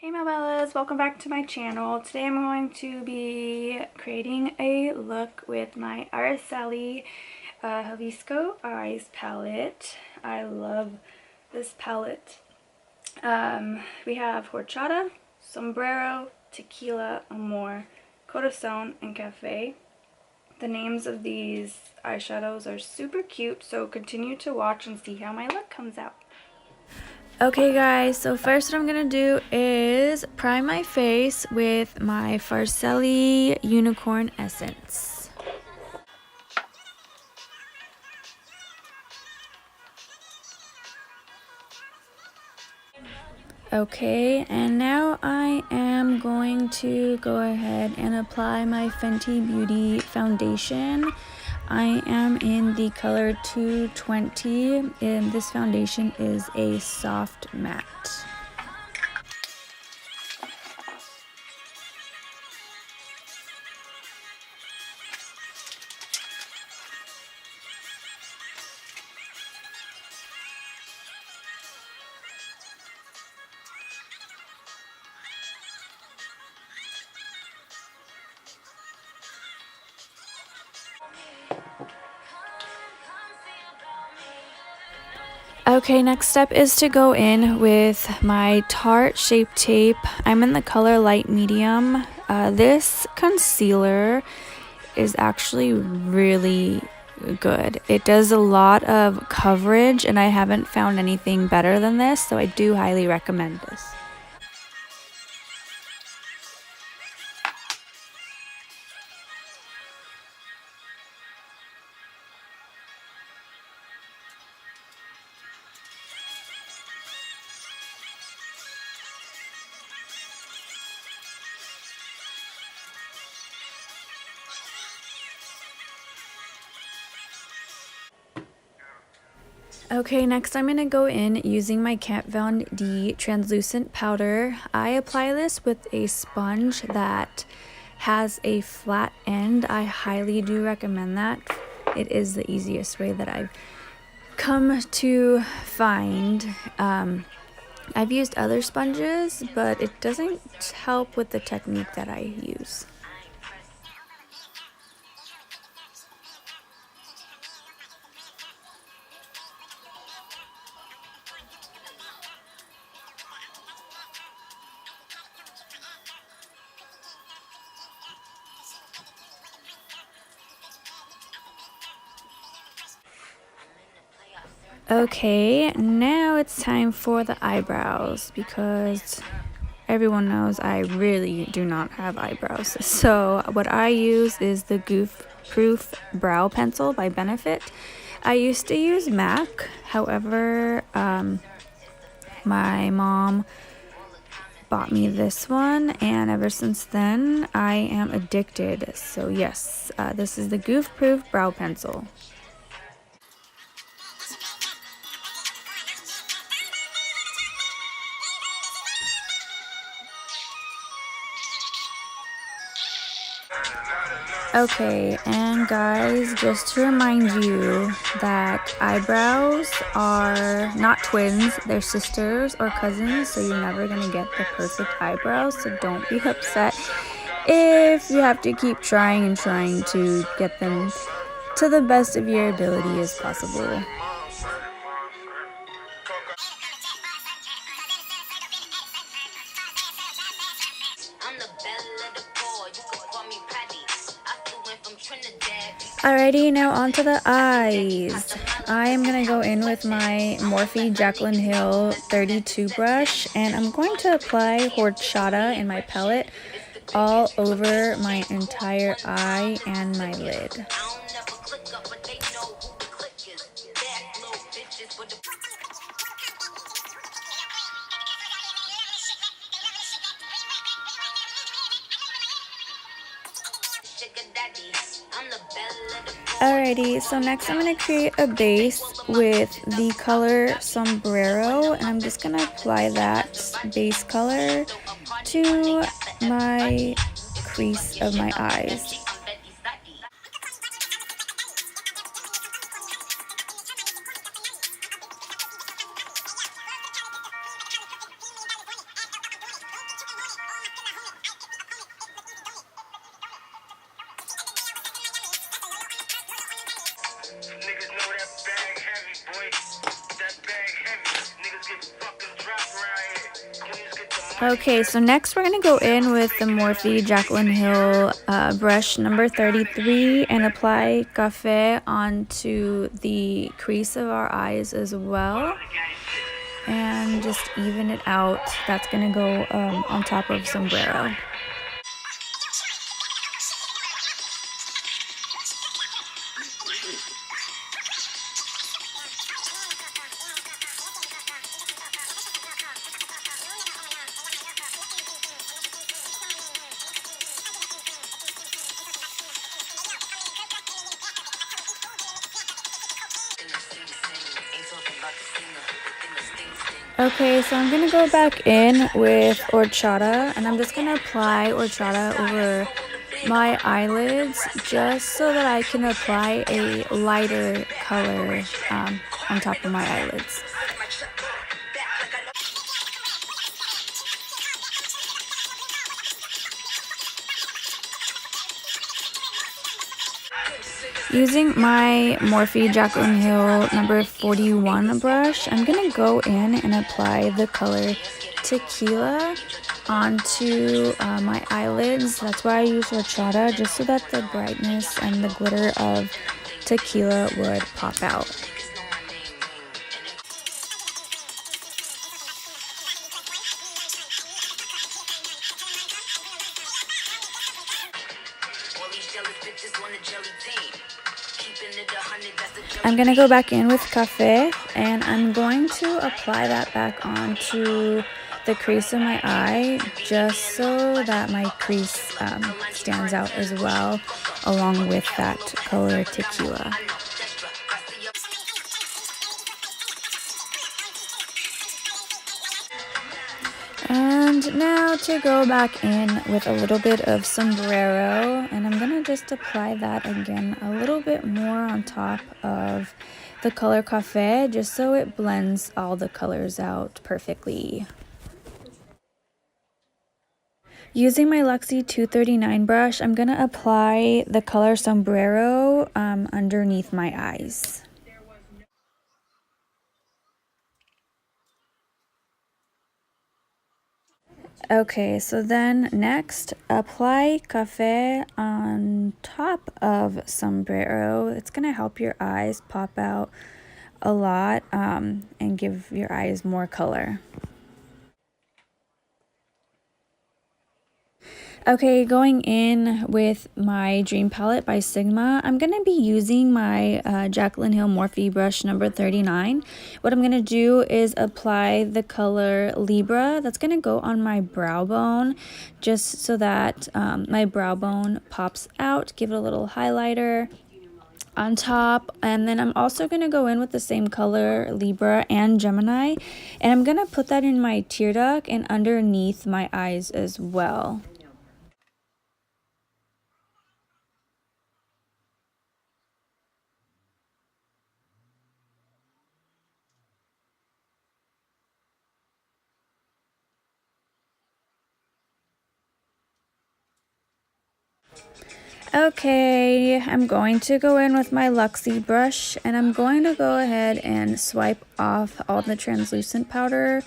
Hey my bellas, welcome back to my channel. Today I'm going to be creating a look with my Araceli Jalisco Eyes palette. I love this palette. We have horchata, sombrero, tequila, amor, corazon, and cafe. The names of these eyeshadows are super cute, so continue to watch and see how my look comes out. Okay guys, so first what I'm going to do is prime my face with my Farsali Unicorn Essence. Okay, and now I am going to go ahead and apply my Fenty Beauty foundation. I am in the color 220, and this foundation is a soft matte. Okay, next step is to go in with my Tarte Shape Tape. I'm in the color light medium. This concealer is actually really good. It does a lot of coverage and I haven't found anything better than this, so I do highly recommend this. Okay, next I'm going to go in using my KatVonD translucent powder. I apply this with a sponge that has a flat end. I highly do recommend that. It is the easiest way that I've come to find. I've used other sponges, but it doesn't help with the technique that I use. Okay, now it's time for the eyebrows because everyone knows I really do not have eyebrows. So what I use is the Goof Proof Brow Pencil by Benefit. I used to use MAC, however, my mom bought me this one and ever since then I am addicted. So yes, this is the Goof Proof Brow Pencil. Okay, and guys, just to remind you that eyebrows are not twins, they're sisters or cousins, so you're never going to get the perfect eyebrows, so don't be upset if you have to keep trying and trying to get them to the best of your ability as possible. Alrighty, now onto the eyes. I am going to go in with my Morphe Jaclyn Hill 32 brush, and I'm going to apply horchata in my palette all over my entire eye and my lid. Alrighty, so next I'm going to create a base with the color Sombrero, and I'm just going to apply that base color to my crease of my eyes. Okay, so next we're going to go in with the Morphe Jaclyn Hill brush number 33 and apply Cafe onto the crease of our eyes as well. And just even it out. That's going to go on top of sombrero. Okay, so I'm going to go back in with horchata, and I'm just going to apply horchata over my eyelids just so that I can apply a lighter color on top of my eyelids. Using my Morphe Jaclyn Hill number 41 brush, I'm going to go in and apply the color Tequila onto my eyelids. That's why I use horchata, just so that the brightness and the glitter of tequila would pop out. I'm going to go back in with Cafe, and I'm going to apply that back onto the crease of my eye just so that my crease stands out as well, along with that color Tequila. And now to go back in with a little bit of sombrero, and I'm gonna just apply that again a little bit more on top of the color Cafe, just so it blends all the colors out perfectly. Using my Luxie 239 brush, I'm gonna apply the color sombrero underneath my eyes. Okay, so then next, apply Cafe on top of sombrero. It's going to help your eyes pop out a lot and give your eyes more color. Okay, going in with my Dream Palette by Sigma, I'm going to be using my Jaclyn Hill Morphe brush number 39. What I'm going to do is apply the color Libra. That's going to go on my brow bone, just so that my brow bone pops out. Give it a little highlighter on top. And then I'm also going to go in with the same color Libra and Gemini, and I'm going to put that in my tear duct and underneath my eyes as well. Okay, I'm going to go in with my Luxie brush, and I'm going to go ahead and swipe off all the translucent powder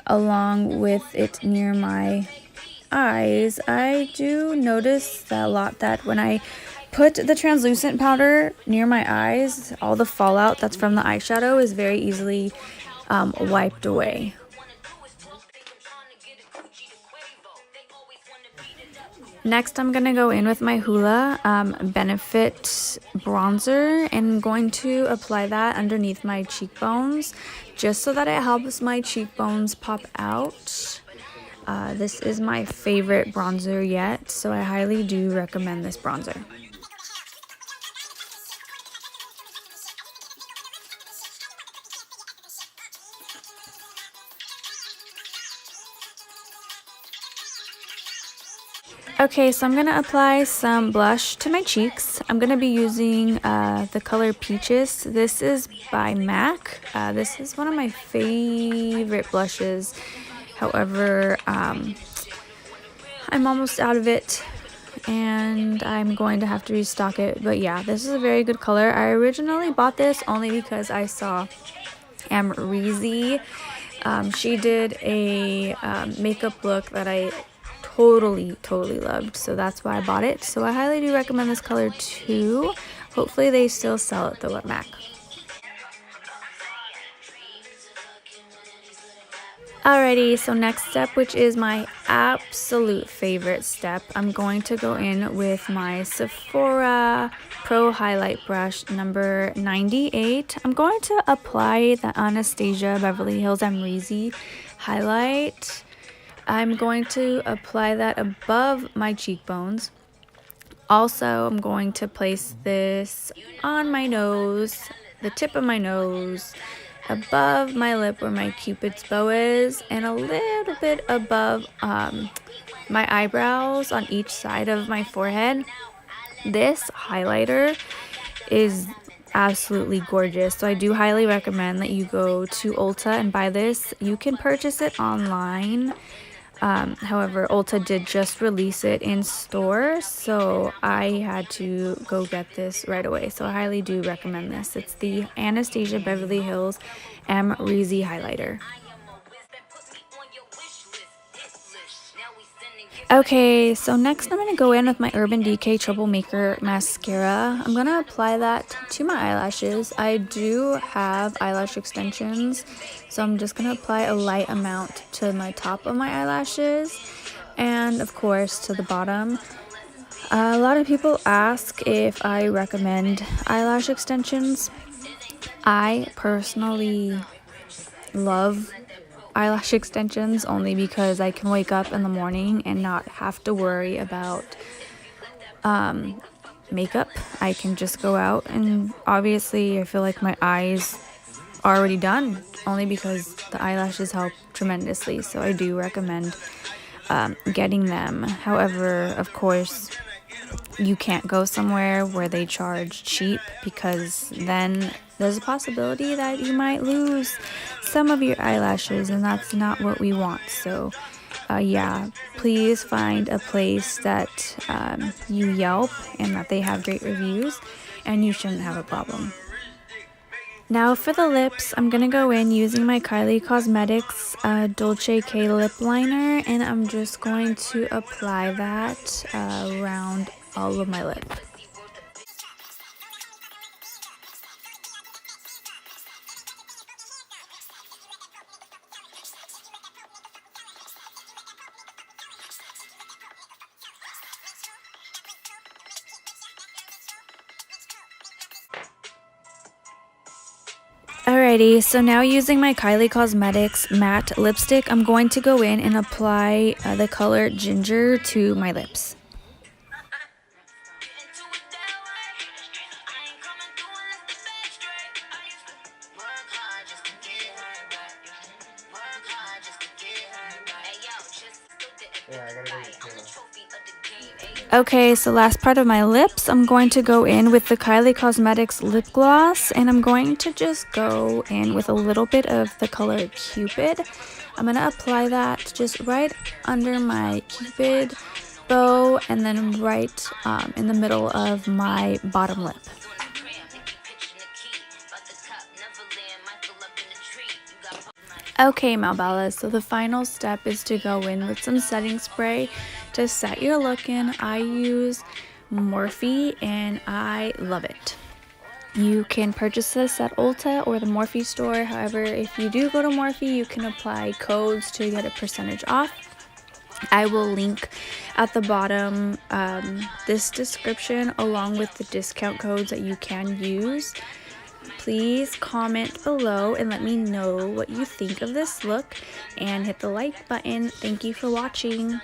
along with it near my eyes. I do notice that a lot, that when I put the translucent powder near my eyes, all the fallout that's from the eyeshadow is very easily wiped away. Next, I'm going to go in with my Hoola Benefit bronzer, and I'm going to apply that underneath my cheekbones just so that it helps my cheekbones pop out. This is my favorite bronzer yet, so I highly do recommend this bronzer. Okay, so I'm going to apply some blush to my cheeks. I'm going to be using the color Peaches. This is by MAC. This is one of my favorite blushes. However, I'm almost out of it, and I'm going to have to restock it. But yeah, this is a very good color. I originally bought this only because I saw Amrezy She did a makeup look that I totally loved, so that's why I bought it. So I highly do recommend this color too. Hopefully they still sell it though at MAC. Alrighty, so next step, which is my absolute favorite step, I'm going to go in with my Sephora Pro Highlight Brush number 98. I'm going to apply the Anastasia Beverly Hills Amrezy highlight. I'm going to apply that above my cheekbones. Also, I'm going to place this on my nose, the tip of my nose, above my lip where my Cupid's bow is, and a little bit above my eyebrows on each side of my forehead. This highlighter is absolutely gorgeous, so I do highly recommend that you go to Ulta and buy this. You can purchase it online. However, Ulta did just release it in store, so I had to go get this right away. So I highly do recommend this. It's the Anastasia Beverly Hills Amrezy highlighter. Okay, so next I'm going to go in with my Urban Decay Troublemaker mascara. I'm going to apply that to my eyelashes. I do have eyelash extensions, so I'm just going to apply a light amount to my top of my eyelashes and of course to the bottom. A lot of people ask if I recommend eyelash extensions. I personally love eyelash extensions only because I can wake up in the morning and not have to worry about makeup. I can just go out, and obviously I feel like my eyes are already done only because the eyelashes help tremendously, so I do recommend getting them. However, of course, you can't go somewhere where they charge cheap, because then there's a possibility that you might lose some of your eyelashes, and that's not what we want. So yeah, please find a place that you Yelp and that they have great reviews, and you shouldn't have a problem. Now for the lips, I'm going to go in using my Kylie Cosmetics dolceK lip liner, and I'm just going to apply that around all of my lip. Alrighty, so now using my Kylie Cosmetics matte lipstick, I'm going to go in and apply the color Ginger to my lips. Okay, so last part of my lips, I'm going to go in with the Kylie Cosmetics lip gloss, and I'm going to just go in with a little bit of the color Cupid. I'm going to apply that just right under my Cupid bow, and then right in the middle of my bottom lip. Okay, Malbellas, so the final step is to go in with some setting spray to set your look in. I use Morphe and I love it. You can purchase this at Ulta or the Morphe store. However, if you do go to Morphe, you can apply codes to get a percentage off. I will link at the bottom this description along with the discount codes that you can use. Please comment below and let me know what you think of this look, and hit the like button. Thank you for watching.